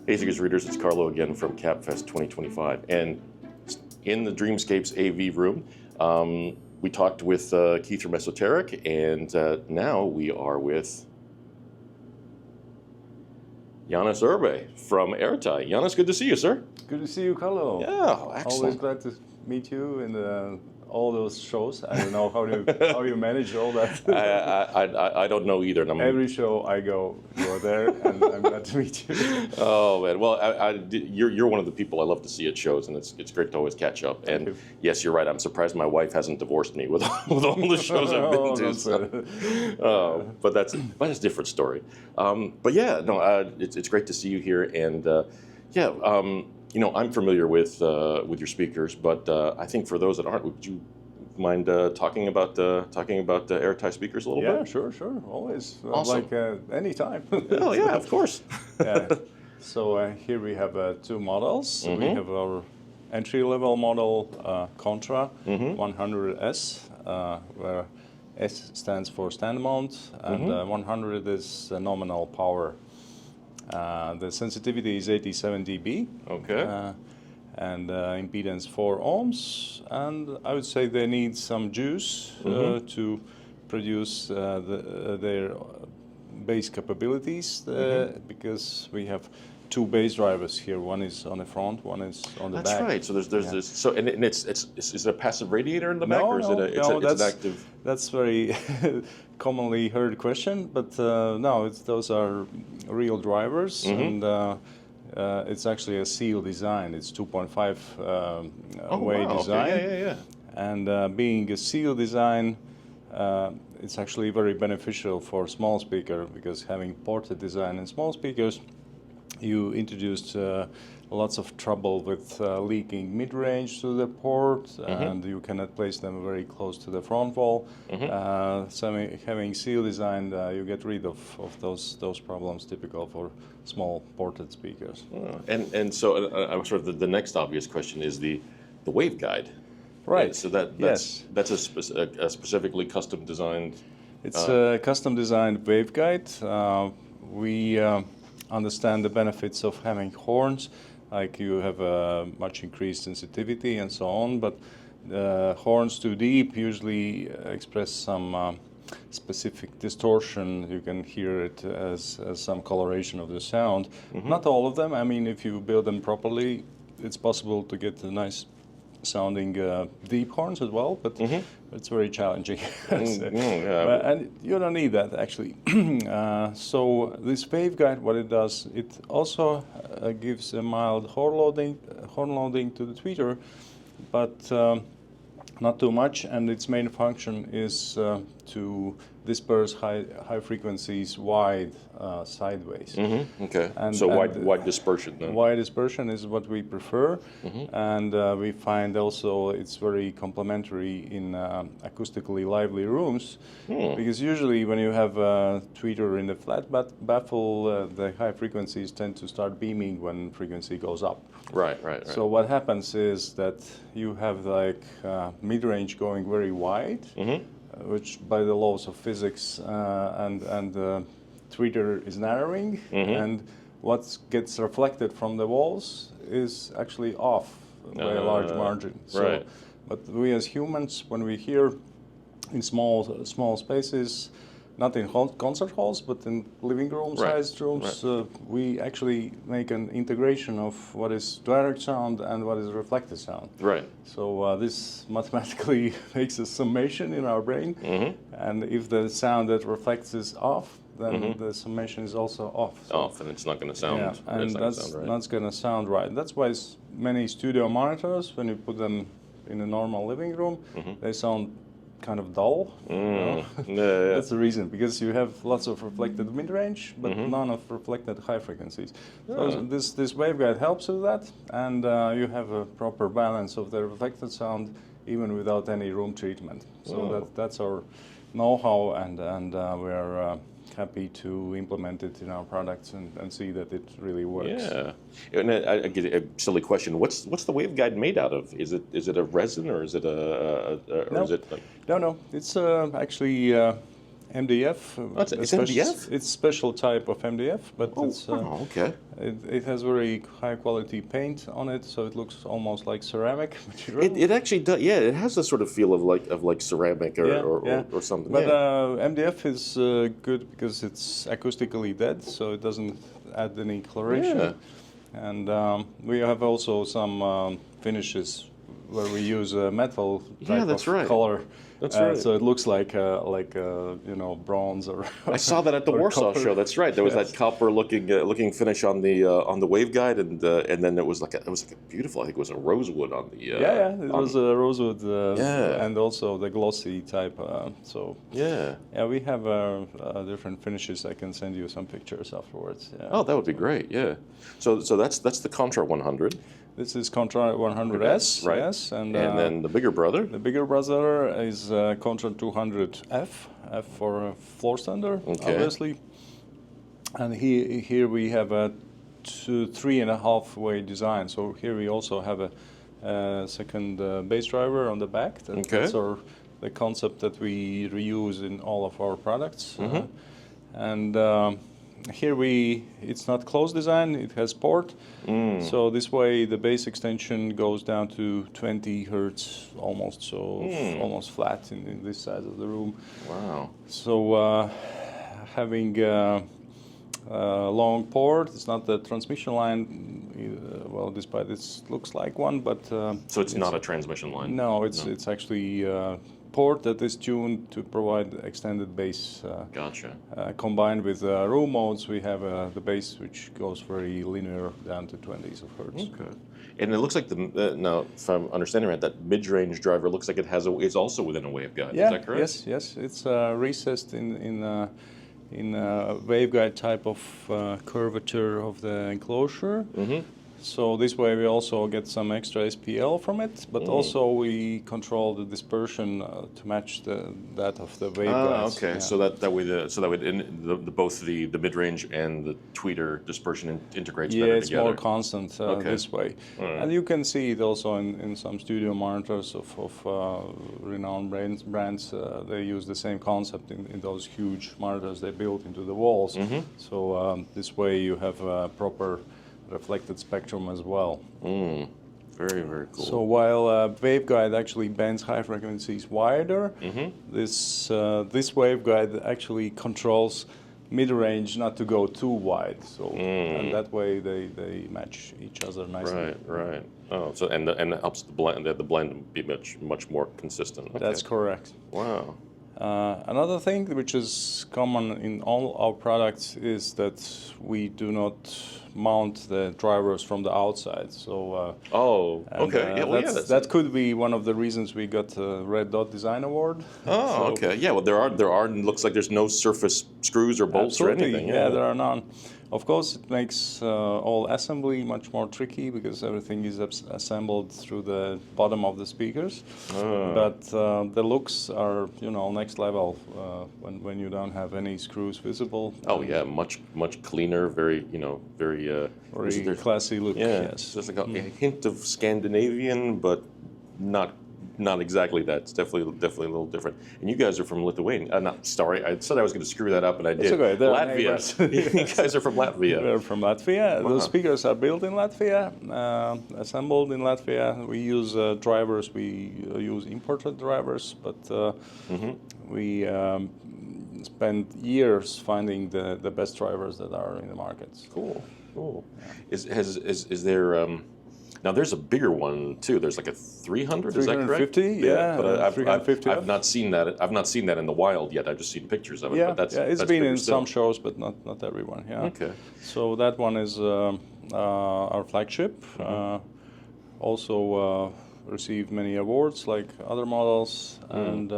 Hey, Speakers readers, it's Carlo again from CapFest 2025. And in the Dreamscapes AV room, we talked with Keith from Esoteric, and now we are with Janis Irbe from Aretai. Janis, good to see you, sir. Good to see you, Carlo. Yeah, excellent. Always glad to meet you in all those shows. I don't know how you manage all that. I don't know either. Every show I go, you're there, and I'm glad to meet you. Oh man, well, you're one of the people I love to see at shows, and it's great to always catch up. And yes, you're right. I'm surprised my wife hasn't divorced me with all the shows I've been to. So. But that's a different story. But yeah, no, it's great to see you here, and you know, I'm familiar with your speakers, but I think for those that aren't, would you mind talking about the Aretai speakers a little bit? Yeah, sure, always. Awesome. Like anytime. Oh yeah, of course. Yeah. So here we have two models. We have our entry-level model, Contra 100S, where S stands for stand mount, and 100 is nominal power. The sensitivity is 87 dB. Okay. And impedance 4 ohms. And I would say they need some juice to produce their bass capabilities because we have two bass drivers here. One is on the front, one is on the back. That's right. So there's this. So and is it a passive radiator in the back, or is it it's an active? That's very commonly heard question, but no, those are real drivers, and it's actually a seal design. It's 2.5 way design. Okay. Yeah. And being a seal design, it's actually very beneficial for small speaker because having ported design in small speakers, you introduced lots of trouble with leaking mid-range to the port, and you cannot place them very close to the front wall. So having seal design, you get rid of those problems typical for small ported speakers. And so I'm sort of the next obvious question is the Waveguide. Right. So that's a specifically custom designed. It's a custom designed waveguide. We understand the benefits of having horns, like you have a much increased sensitivity and so on, but horns too deep usually express some specific distortion. You can hear it as some coloration of the sound. Not all of them. I mean, if you build them properly, it's possible to get a nice sounding deep horns as well, but it's very challenging. And you don't need that actually. So this waveguide, what it does, it also gives a mild horn loading to the tweeter, but not too much, and its main function is to disperse high frequencies wide sideways. Okay. And so wide dispersion then? Wide dispersion is what we prefer, and we find also it's very complementary in acoustically lively rooms, because usually when you have a tweeter in the flat baffle, the high frequencies tend to start beaming when frequency goes up. Right. So what happens is that you have like mid-range going very wide, which by the laws of physics and tweeter is narrowing, and what gets reflected from the walls is actually off by a large margin. So, but we as humans, when we hear in small spaces, not in concert halls, but in living room sized rooms, we actually make an integration of what is direct sound and what is reflected sound. Right. So this mathematically makes a summation in our brain, and if the sound that reflects is off, then the summation is also off. So, off, and it's not going to sound. Yeah, and that's not going to sound right. That's why many studio monitors, when you put them in a normal living room, they sound kind of dull. That's the reason, because you have lots of reflected mid-range, but none of reflected high frequencies. So this waveguide helps with that, and you have a proper balance of the reflected sound even without any room treatment. So that's our know-how, and we are happy to implement it in our products and see that it really works. Yeah, and I get a silly question. What's the waveguide made out of? Is it a resin, or is it No, it's actually MDF. It's MDF? It's special type of MDF, but Okay. it has very high quality paint on it, so it looks almost like ceramic material. It actually does. Yeah, it has a sort of feel of like ceramic or something. But MDF is good because it's acoustically dead, so it doesn't add any coloration. Yeah. And we have also some finishes where we use a metal type of color. That's right. So it looks like bronze or. I saw that at the Warsaw show. That's right. There was that copper-looking finish on the Waveguide, and then it was like a beautiful. I think it was a rosewood on the. It was a rosewood. And also the glossy type. We have different finishes. I can send you some pictures afterwards. Yeah. Oh, that would be great. Yeah. So that's the Contra 100. This is Contra 100S, right? Yes, and then the bigger brother. The bigger brother is Contra 200F, F for floor standard, obviously. And here we have a 3.5 way design. So here we also have a second bass driver on the back. That's the concept that we reuse in all of our products. Here it's not closed design, it has port. So this way the bass extension goes down to 20 hertz almost, almost flat in this side of the room. Wow. So having a long port, it's not the transmission line, despite it looks like one, but... so it's not a transmission line? No, it's actually port that is tuned to provide extended bass. Gotcha. Combined with room modes, we have the bass which goes very linear down to 20s of hertz. Okay. And it looks like now, if I'm understanding right, that mid-range driver looks like it's also within a waveguide. Yeah, is that correct? Yes. It's recessed in a waveguide type of curvature of the enclosure. So this way we also get some extra SPL from it, but also we control the dispersion to match that of the waveguides. Okay. Yeah. So that way both the mid-range and the tweeter dispersion integrates better together. Yeah, it's more constant this way. And you can see it also in some studio monitors of renowned brands. They use the same concept in those huge monitors they built into the walls. So this way you have a proper reflected spectrum as well. Very, very cool. So while waveguide actually bends high frequencies wider, this waveguide actually controls mid-range not to go too wide. So and that way they match each other nicely. Right. Oh, so and it helps the blend be much more consistent. Okay. That's correct. Wow. Another thing which is common in all our products is that we do not mount the drivers from the outside. So that could be one of the reasons we got a Red Dot Design Award. Oh, okay. Yeah. Well, there are. Looks like there's no surface screws or bolts or anything. Yeah, there are none. Of course, it makes all assembly much more tricky because everything is assembled through the bottom of the speakers. But the looks are, next level when you don't have any screws visible. Oh yeah, much cleaner, very classy look. Yeah, yes. There's like a hint of Scandinavian, but not exactly that. It's definitely a little different. And you guys are from Lithuania. Sorry, I said I was going to screw that up, and I did. It's okay. Latvia. You guys are from Latvia. We're from Latvia. Those speakers are built in Latvia, assembled in Latvia. We use drivers. We use imported drivers, but we spend years finding the best drivers that are in the markets. Cool. Yeah. Is there? Now there's a bigger one too. There's like a 300. Is that correct? 350. Yeah, but 350. I've not seen that. I've not seen that in the wild yet. I've just seen pictures of it. Yeah, but it's been in some shows, but not everyone. Yeah. Okay. So that one is our flagship. Also received many awards like other models, and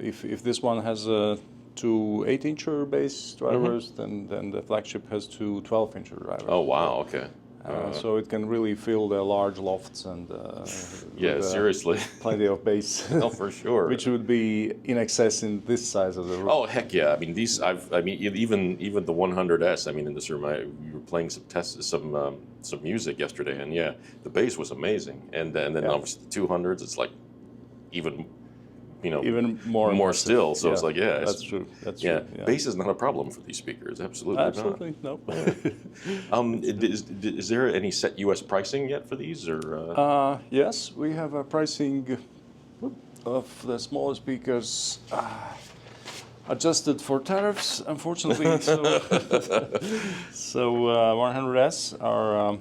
if this one has two 8-incher bass drivers, then the flagship has two 12-incher drivers. Oh wow! Okay. So it can really fill the large lofts and seriously, plenty of bass. Oh, for sure. Which would be in excess in this size of the room. Oh heck yeah! I mean even the 100S. I mean in this room, we were playing some music yesterday, and yeah, the bass was amazing. And then obviously the 200s, it's like even even more impressive. still. So it's like, yeah, that's true. That's yeah, true. Yeah. bass is not a problem for these speakers. Absolutely no. Is there any set U.S. pricing yet for these, or? Yes, we have a pricing of the smaller speakers adjusted for tariffs, unfortunately. So 100S are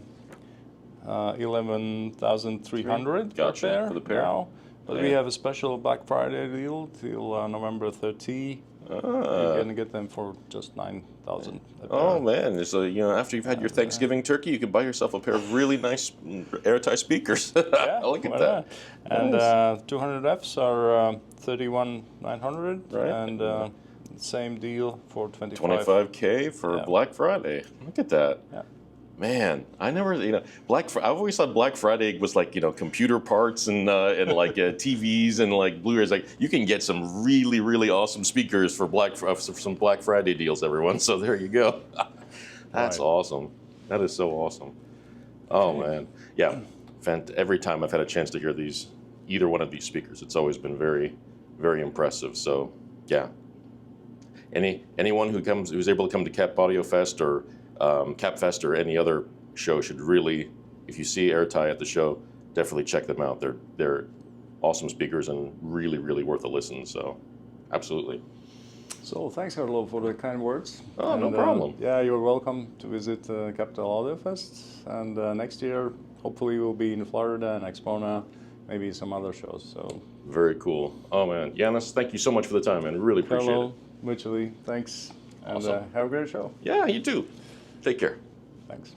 11,300 Gotcha, for the pair now. But we have a special Black Friday deal till November 30. You can get them for just 9,000. Oh man! So after you've had your Thanksgiving turkey, you can buy yourself a pair of really nice Aretai speakers. Yeah, Look at that. And Nice. 200Fs are 31,900, Right. And same deal for 25K for Yeah. Black Friday. Look at that. Yeah. Man, I never, I've always thought Black Friday was like, computer parts and like TVs and like Blu-rays. Like you can get some really, really awesome speakers for some Black Friday deals, everyone. So there you go. That's Right. awesome. That is so awesome. Oh man, yeah. Every time I've had a chance to hear either one of these speakers, it's always been very, very impressive. So yeah. Anyone who's able to come to Cap AudioFest or CapFest or any other show should really, if you see Aretai at the show, definitely check them out. They're awesome speakers and really, really worth a listen. So, absolutely. So thanks, Carlo, for the kind words. Oh, no problem. Yeah, you're welcome to visit Capital AudioFest. And next year, hopefully, we'll be in Florida and Expona, maybe some other shows. So Very cool. Oh man, Janis, thank you so much for the time, man. Really appreciate Carlo, it. Mitchell, thanks. And Awesome. have a great show. Yeah, you too. Take care. Thanks.